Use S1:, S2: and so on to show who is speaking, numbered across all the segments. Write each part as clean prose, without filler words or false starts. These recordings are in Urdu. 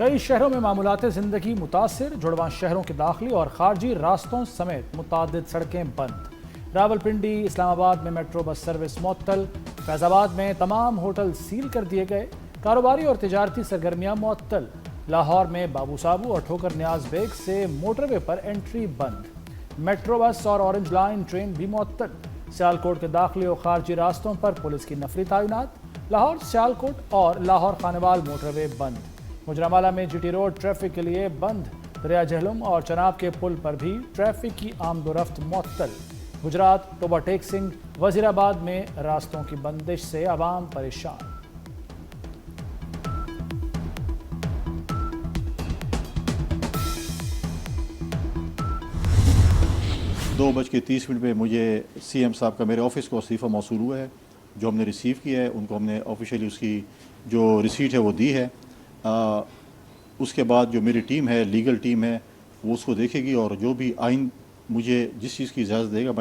S1: کئی شہروں میں معمولات زندگی متاثر، جڑواں شہروں کے داخلی اور خارجی راستوں سمیت متعدد سڑکیں بند۔ راولپنڈی، اسلام آباد میں میٹرو بس سروس معطل، فیض آباد میں تمام ہوٹل سیل کر دیے گئے، کاروباری اور تجارتی سرگرمیاں معطل۔ لاہور میں بابو صابو اور ٹھوکر نیاز بیگ سے موٹر وے پر انٹری بند۔ میٹرو بس اور اورنج لائن ٹرین بھی معطل۔ سیالکوٹ کے داخلی اور خارجی راستوں پر پولیس کی نفری تعینات۔ لاہور سیالکوٹ اور لاہور خانوال موٹر وے بند۔ گجرانوالہ میں جی ٹی روڈ ٹریفک کے لیے بند۔ دریا جہلم اور چناب کے پل پر بھی ٹریفک کی آمد و رفت معطل۔ گجرات ٹوبہ ٹیک سنگھ وزیر آباد میں راستوں کی بندش سے عوام پریشان۔
S2: 2:30 پہ مجھے سی ایم صاحب کا میرے آفس کو استعفیٰ موصول ہوا ہے، جو ہم نے ریسیو کیا ہے۔ ان کو ہم نے آفیشیلی اس کی جو ریسیٹ ہے وہ دی ہے۔ اس کے بعد جو میری ٹیم ہے، لیگل ٹیم ہے، وہ اس کو دیکھے گی اور جو بھی آئین مجھے جس چیز کی اجازت دے گا،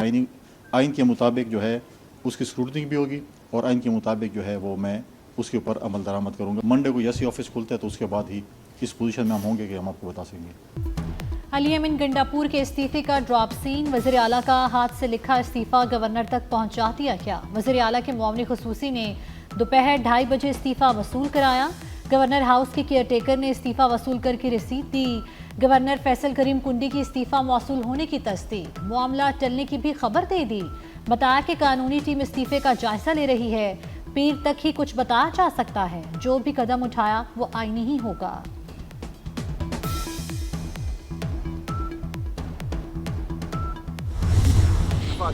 S2: آئین کے مطابق جو ہے اس کی اسکروٹنگ بھی ہوگی اور آئین کے مطابق جو ہے وہ میں اس کے اوپر عمل درآمد کروں گا۔ منڈے کو جیسے آفس کھلتا ہے تو اس کے بعد ہی اس پوزیشن میں ہم ہوں گے کہ ہم آپ کو بتا سکیں گے۔
S3: علی امین گنڈاپور کے استعفے کا ڈراپ سین، وزیر اعلیٰ کا ہاتھ سے لکھا استعفیٰ گورنر تک پہنچا دیا گیا۔ وزیر اعلیٰ کے معاون خصوصی نے دوپہر 2:30 بجے استعفیٰ وصول کرایا۔ گورنر ہاؤس کے کیئر ٹیکر نے استعفیٰ وصول کر کے رسید دی۔ گورنر فیصل کریم کنڈی کی استعفیٰ موصول ہونے کی تصدیق، معاملہ ٹلنے کی بھی خبر دے دی۔ بتایا کہ قانونی ٹیم استعفے کا جائزہ لے رہی ہے، پیر تک ہی کچھ بتایا جا سکتا ہے، جو بھی قدم اٹھایا وہ آئینی ہی ہوگا۔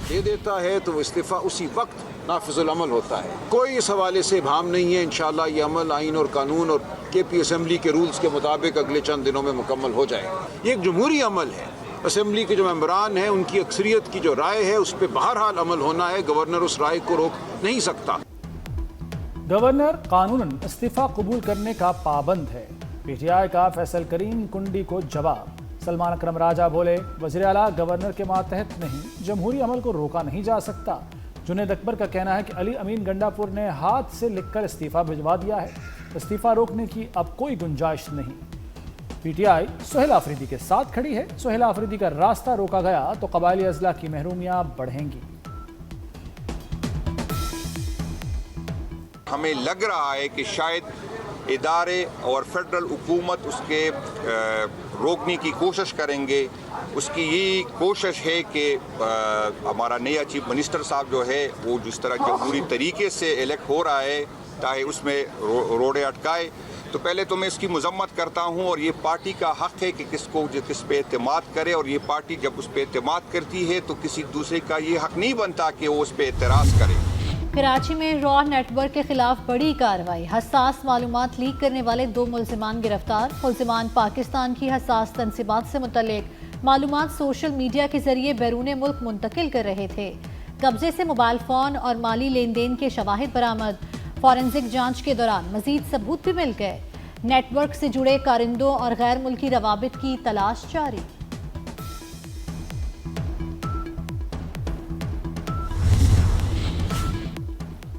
S4: دے دیتا ہے تو وہ استعفیٰ اسی وقت نافذ العمل ہوتا ہے۔ کوئی اس حوالے سے ابہام نہیں ہے۔ انشاءاللہ یہ عمل آئین اور قانون اور کے پی اسمبلی کے رولز کے مطابق اگلے چند دنوں میں مکمل ہو جائے گا۔ یہ ایک جمہوری عمل ہے۔ اسمبلی کے جو ممبران ہیں ان کی اکثریت کی جو رائے ہے اس پہ بہرحال عمل ہونا ہے۔ گورنر اس رائے کو روک نہیں سکتا۔
S1: گورنر قانوناً استعفیٰ قبول کرنے کا پابند ہے، پی ٹی آئی کا فیصل کریم کنڈی کو جواب۔ سلمان اکرم راجہ بولے، وزیر اعلیٰ گورنر کے ماتحت نہیں، جمہوری عمل کو روکا نہیں جا سکتا۔ جنید اکبر کا کہنا ہے کہ علی امین گنڈاپور نے ہاتھ سے لکھ کر استعفیٰ بھجوا دیا ہے، استعفیٰ روکنے کی اب کوئی گنجائش نہیں۔ P T I Sohail Afridi کے ساتھ کھڑی ہے، سہیل آفریدی کا راستہ روکا گیا تو قبائلی اضلاع کی محرومیاں بڑھیں گی۔
S5: ہمیں لگ رہا ہے کہ شاید ادارے اور فیڈرل حکومت اس کے روکنے کی کوشش کریں گے۔ اس کی یہی کوشش ہے کہ ہمارا نیا چیف منسٹر صاحب جو ہے وہ جس طرح جمہوری طریقے سے الیکٹ ہو رہا ہے چاہے اس میں روڑے اٹکائے، تو پہلے تو میں اس کی مذمت کرتا ہوں، اور یہ پارٹی کا حق ہے کہ کس پہ اعتماد کرے، اور یہ پارٹی جب اس پہ اعتماد کرتی ہے تو کسی دوسرے کا یہ حق نہیں بنتا کہ وہ اس پہ اعتراض کرے۔
S3: کراچی میں را نیٹ ورک کے خلاف بڑی کارروائی، حساس معلومات لیک کرنے والے 2 ملزمان گرفتار۔ ملزمان پاکستان کی حساس تنصیبات سے متعلق معلومات سوشل میڈیا کے ذریعے بیرون ملک منتقل کر رہے تھے۔ قبضے سے موبائل فون اور مالی لین دین کے شواہد برآمد۔ فورنزک جانچ کے دوران مزید ثبوت بھی مل گئے۔ نیٹ ورک سے جڑے کارندوں اور غیر ملکی روابط کی تلاش جاری۔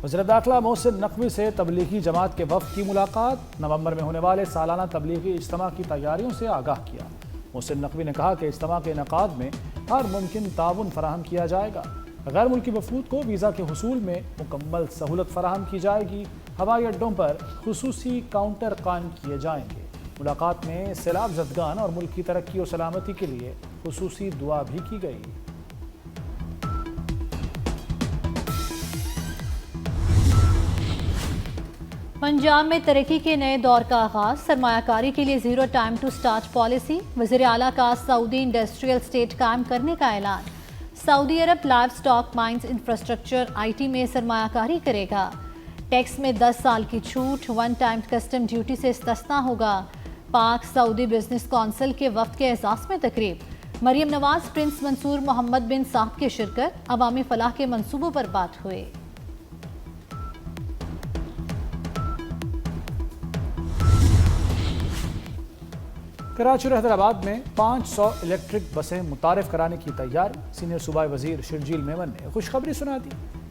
S1: وزیر داخلہ محسن نقوی سے تبلیغی جماعت کے وفد کی ملاقات، نومبر میں ہونے والے سالانہ تبلیغی اجتماع کی تیاریوں سے آگاہ کیا۔ محسن نقوی نے کہا کہ اجتماع کے انعقاد میں ہر ممکن تعاون فراہم کیا جائے گا۔ غیر ملکی وفود کو ویزا کے حصول میں مکمل سہولت فراہم کی جائے گی۔ ہوائی اڈوں پر خصوصی کاؤنٹر قائم کیے جائیں گے۔ ملاقات میں سیلاب زدگان اور ملک کی ترقی و سلامتی کے لیے خصوصی دعا بھی کی گئی۔
S3: پنجاب میں ترقی کے نئے دور کا آغاز، سرمایہ کاری کے لیے zero time to start policy. وزیر اعلیٰ کا سعودی انڈسٹریل اسٹیٹ قائم کرنے کا اعلان۔ Saudi Arab life stock mines infrastructure IT میں سرمایہ کاری کرے گا۔ ٹیکس میں 10 سال کی چھوٹ، 1 ٹائم کسٹم ڈیوٹی سے استثناء ہوگا۔ پاک سعودی بزنس کونسل کے وفد کے اعزاز میں تقریب۔ مریم نواز، پرنس منصور محمد بن صاحب کی شرکت، عوامی فلاح کے منصوبوں پر بات ہوئے۔
S1: کراچی اور حیدرآباد میں 500 الیکٹرک بسیں متعارف کرانے کی تیاری۔ سینئر صوبائی وزیر شرجیل میمن نے خوشخبری سنا دی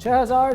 S1: 6000